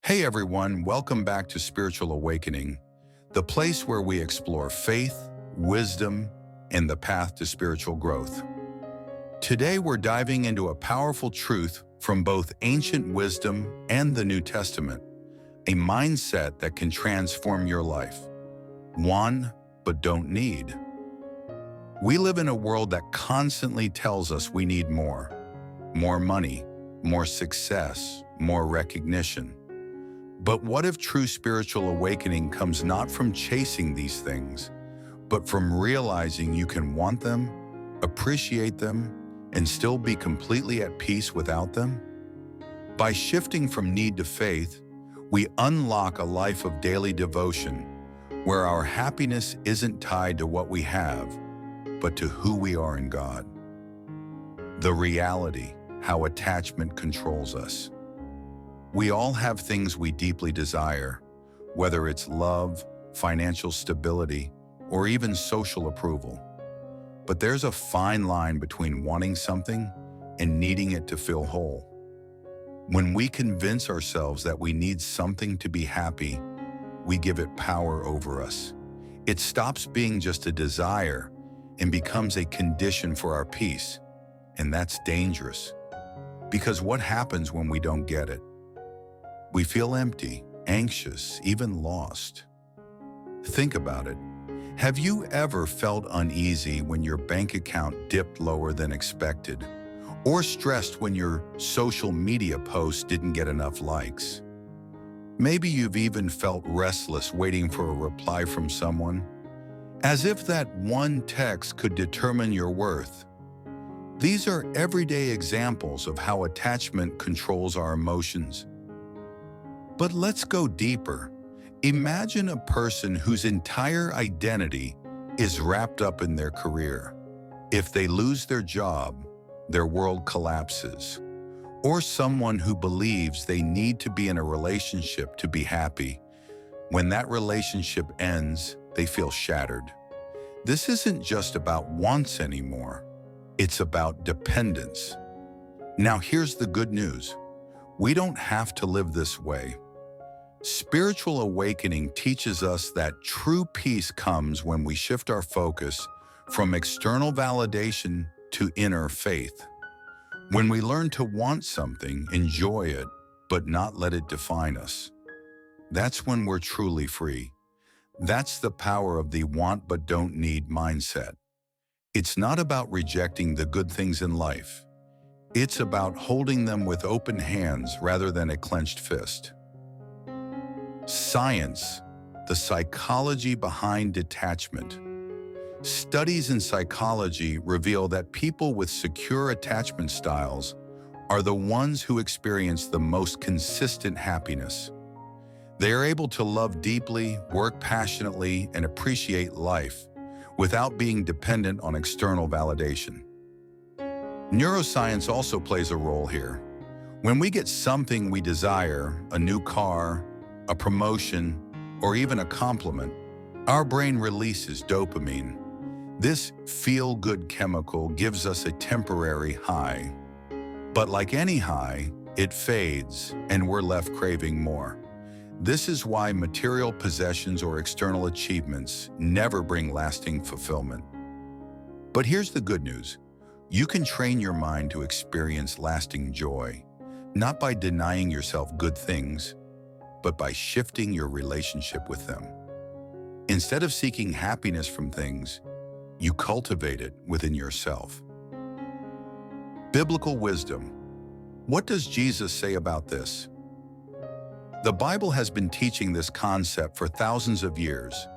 Hey everyone, welcome back to Spiritual Awakening, the place where we explore faith, wisdom, and the path to spiritual growth. Today we're diving into a powerful truth from both ancient wisdom and the New Testament, a mindset that can transform your life. Want, but don't need. We live in a world that constantly tells us we need more money, more success, more recognition. But what if true spiritual awakening comes not from chasing these things, but from realizing you can want them, appreciate them, and still be completely at peace without them? By shifting from need to faith, we unlock a life of daily devotion, where our happiness isn't tied to what we have, but to who we are in God. The reality, how attachment controls us. We all have things we deeply desire, whether it's love, financial stability, or even social approval. But there's a fine line between wanting something and needing it to feel whole. When we convince ourselves that we need something to be happy, we give it power over us. It stops being just a desire and becomes a condition for our peace. And that's dangerous. Because what happens when we don't get it? We feel empty, anxious, even lost. Think about it. Have you ever felt uneasy when your bank account dipped lower than expected? Or stressed when your social media post didn't get enough likes? Maybe you've even felt restless waiting for a reply from someone, as if that one text could determine your worth. These are everyday examples of how attachment controls our emotions. But let's go deeper. Imagine a person whose entire identity is wrapped up in their career. If they lose their job, their world collapses. Or someone who believes they need to be in a relationship to be happy. When that relationship ends, they feel shattered. This isn't just about wants anymore. It's about dependence. Now here's the good news. We don't have to live this way. Spiritual awakening teaches us that true peace comes when we shift our focus from external validation to inner faith. When we learn to want something, enjoy it, but not let it define us. That's when we're truly free. That's the power of the want but don't need mindset. It's not about rejecting the good things in life. It's about holding them with open hands rather than a clenched fist. Science, the psychology behind detachment. Studies in psychology reveal that people with secure attachment styles are the ones who experience the most consistent happiness. They are able to love deeply, work passionately, and appreciate life without being dependent on external validation. Neuroscience also plays a role here. When we get something we desire, a new car, a promotion, or even a compliment, our brain releases dopamine. This feel-good chemical gives us a temporary high. But like any high, it fades and we're left craving more. This is why material possessions or external achievements never bring lasting fulfillment. But here's the good news. You can train your mind to experience lasting joy, not by denying yourself good things, but by shifting your relationship with them. Instead of seeking happiness from things, you cultivate it within yourself. Biblical wisdom. What does Jesus say about this? The Bible has been teaching this concept for thousands of years.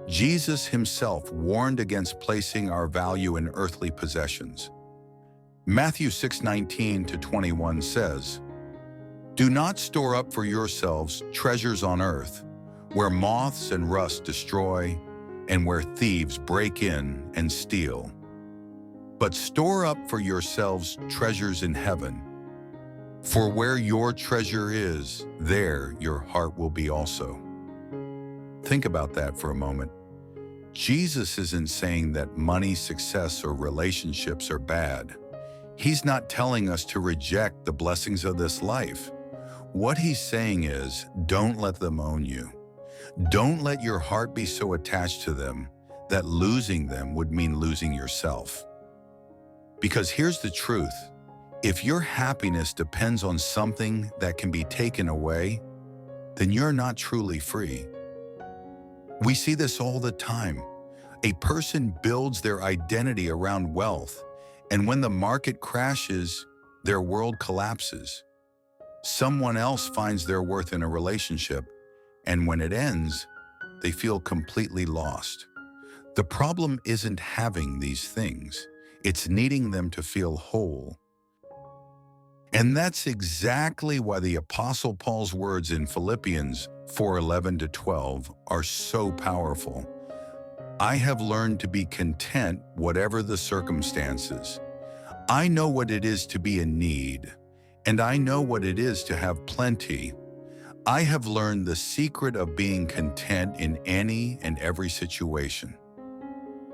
Jesus himself warned against placing our value in earthly possessions. Matthew 6:19-21 says, "Do not store up for yourselves treasures on earth, where moths and rust destroy, and where thieves break in and steal. But store up for yourselves treasures in heaven. For where your treasure is, there your heart will be also." Think about that for a moment. Jesus isn't saying that money, success, or relationships are bad. He's not telling us to reject the blessings of this life. What he's saying is, don't let them own you. Don't let your heart be so attached to them that losing them would mean losing yourself. Because here's the truth. If your happiness depends on something that can be taken away, then you're not truly free. We see this all the time. A person builds their identity around wealth, and when the market crashes, their world collapses. Someone else finds their worth in a relationship, and when it ends, they feel completely lost. The problem isn't having these things, it's needing them to feel whole. And that's exactly why the Apostle Paul's words in Philippians 4:11-12 are so powerful. I have learned to be content whatever the circumstances. I know what it is to be in need, and I know what it is to have plenty. I have learned the secret of being content in any and every situation.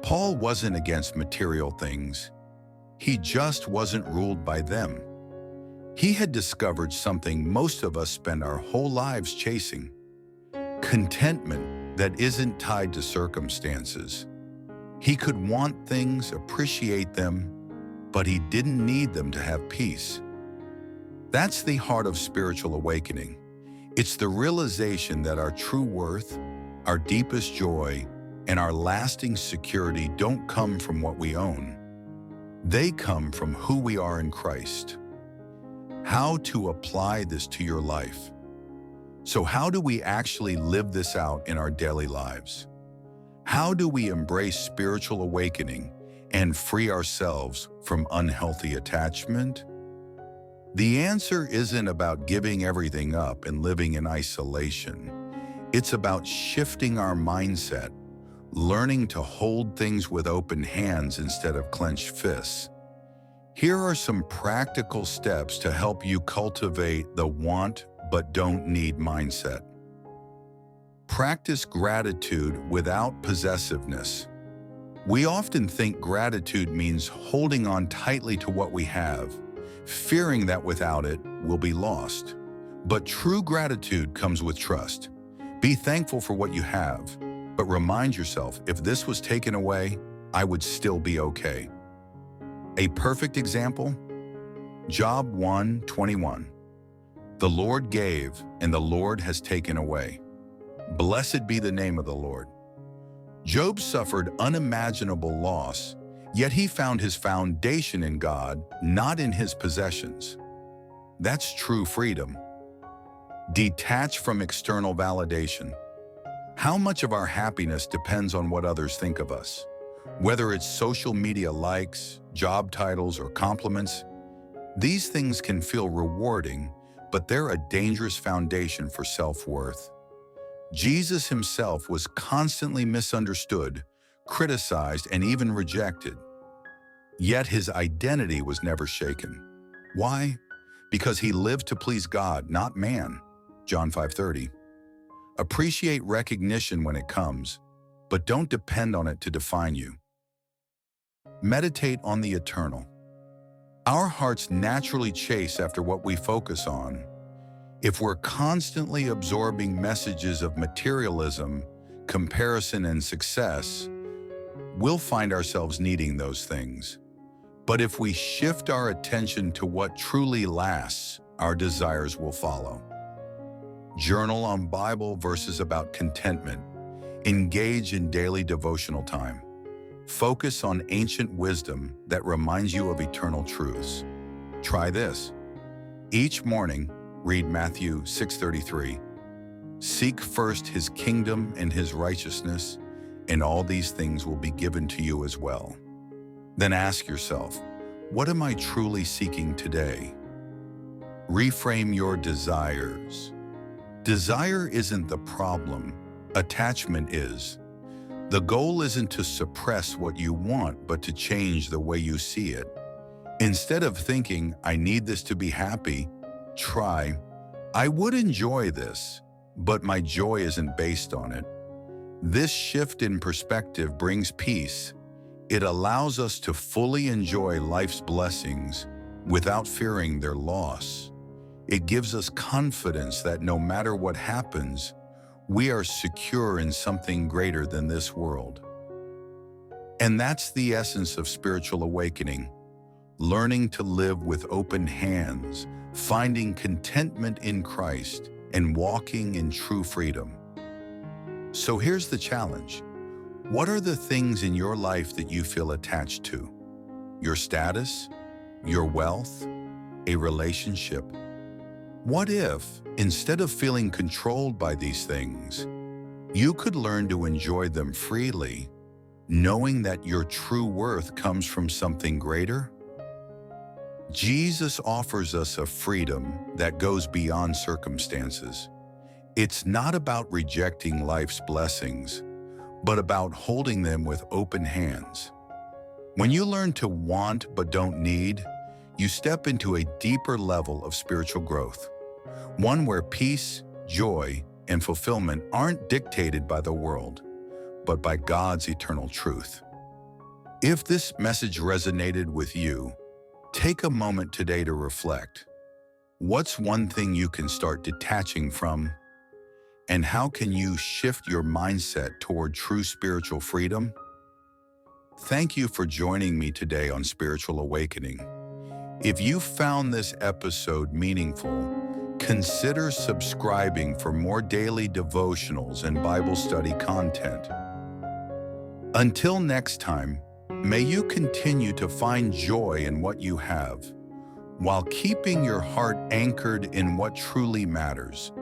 Paul wasn't against material things. He just wasn't ruled by them. He had discovered something most of us spend our whole lives chasing: contentment that isn't tied to circumstances. He could want things, appreciate them, but he didn't need them to have peace. That's the heart of spiritual awakening. It's the realization that our true worth, our deepest joy, and our lasting security don't come from what we own. They come from who we are in Christ. How to apply this to your life? So how do we actually live this out in our daily lives? How do we embrace spiritual awakening and free ourselves from unhealthy attachment? The answer isn't about giving everything up and living in isolation. It's about shifting our mindset, learning to hold things with open hands instead of clenched fists. Here are some practical steps to help you cultivate the want but don't need mindset. Practice gratitude without possessiveness. We often think gratitude means holding on tightly to what we have, fearing that without it, we'll be lost. But true gratitude comes with trust. Be thankful for what you have, but remind yourself, if this was taken away, I would still be okay. A perfect example? Job 1:21. The Lord gave, and the Lord has taken away. Blessed be the name of the Lord. Job suffered unimaginable loss, yet he found his foundation in God, not in his possessions. That's true freedom. Detach from external validation. How much of our happiness depends on what others think of us? Whether it's social media likes, job titles, or compliments, these things can feel rewarding, but they're a dangerous foundation for self-worth. Jesus himself was constantly misunderstood, criticized, and even rejected. Yet his identity was never shaken. Why? Because he lived to please God, not man. John 5:30. Appreciate recognition when it comes, but don't depend on it to define you. Meditate on the eternal. Our hearts naturally chase after what we focus on. If we're constantly absorbing messages of materialism, comparison, and success, we'll find ourselves needing those things. But if we shift our attention to what truly lasts, our desires will follow. Journal on Bible verses about contentment. Engage in daily devotional time. Focus on ancient wisdom that reminds you of eternal truths. Try this. Each morning, read Matthew 6:33. Seek first his kingdom and his righteousness, and all these things will be given to you as well. Then ask yourself, what am I truly seeking today? Reframe your desires. Desire isn't the problem, attachment is. The goal isn't to suppress what you want, but to change the way you see it. Instead of thinking, I need this to be happy, try, I would enjoy this, but my joy isn't based on it. This shift in perspective brings peace. It allows us to fully enjoy life's blessings without fearing their loss. It gives us confidence that no matter what happens, we are secure in something greater than this world. And that's the essence of spiritual awakening, learning to live with open hands, finding contentment in Christ, and walking in true freedom. So here's the challenge. What are the things in your life that you feel attached to? Your status? Your wealth? A relationship? What if, instead of feeling controlled by these things, you could learn to enjoy them freely, knowing that your true worth comes from something greater? Jesus offers us a freedom that goes beyond circumstances. It's not about rejecting life's blessings, but about holding them with open hands. When you learn to want but don't need, you step into a deeper level of spiritual growth, one where peace, joy, and fulfillment aren't dictated by the world, but by God's eternal truth. If this message resonated with you, take a moment today to reflect. What's one thing you can start detaching from? And how can you shift your mindset toward true spiritual freedom? Thank you for joining me today on Spiritual Awakening. If you found this episode meaningful, consider subscribing for more daily devotionals and Bible study content. Until next time, may you continue to find joy in what you have, while keeping your heart anchored in what truly matters.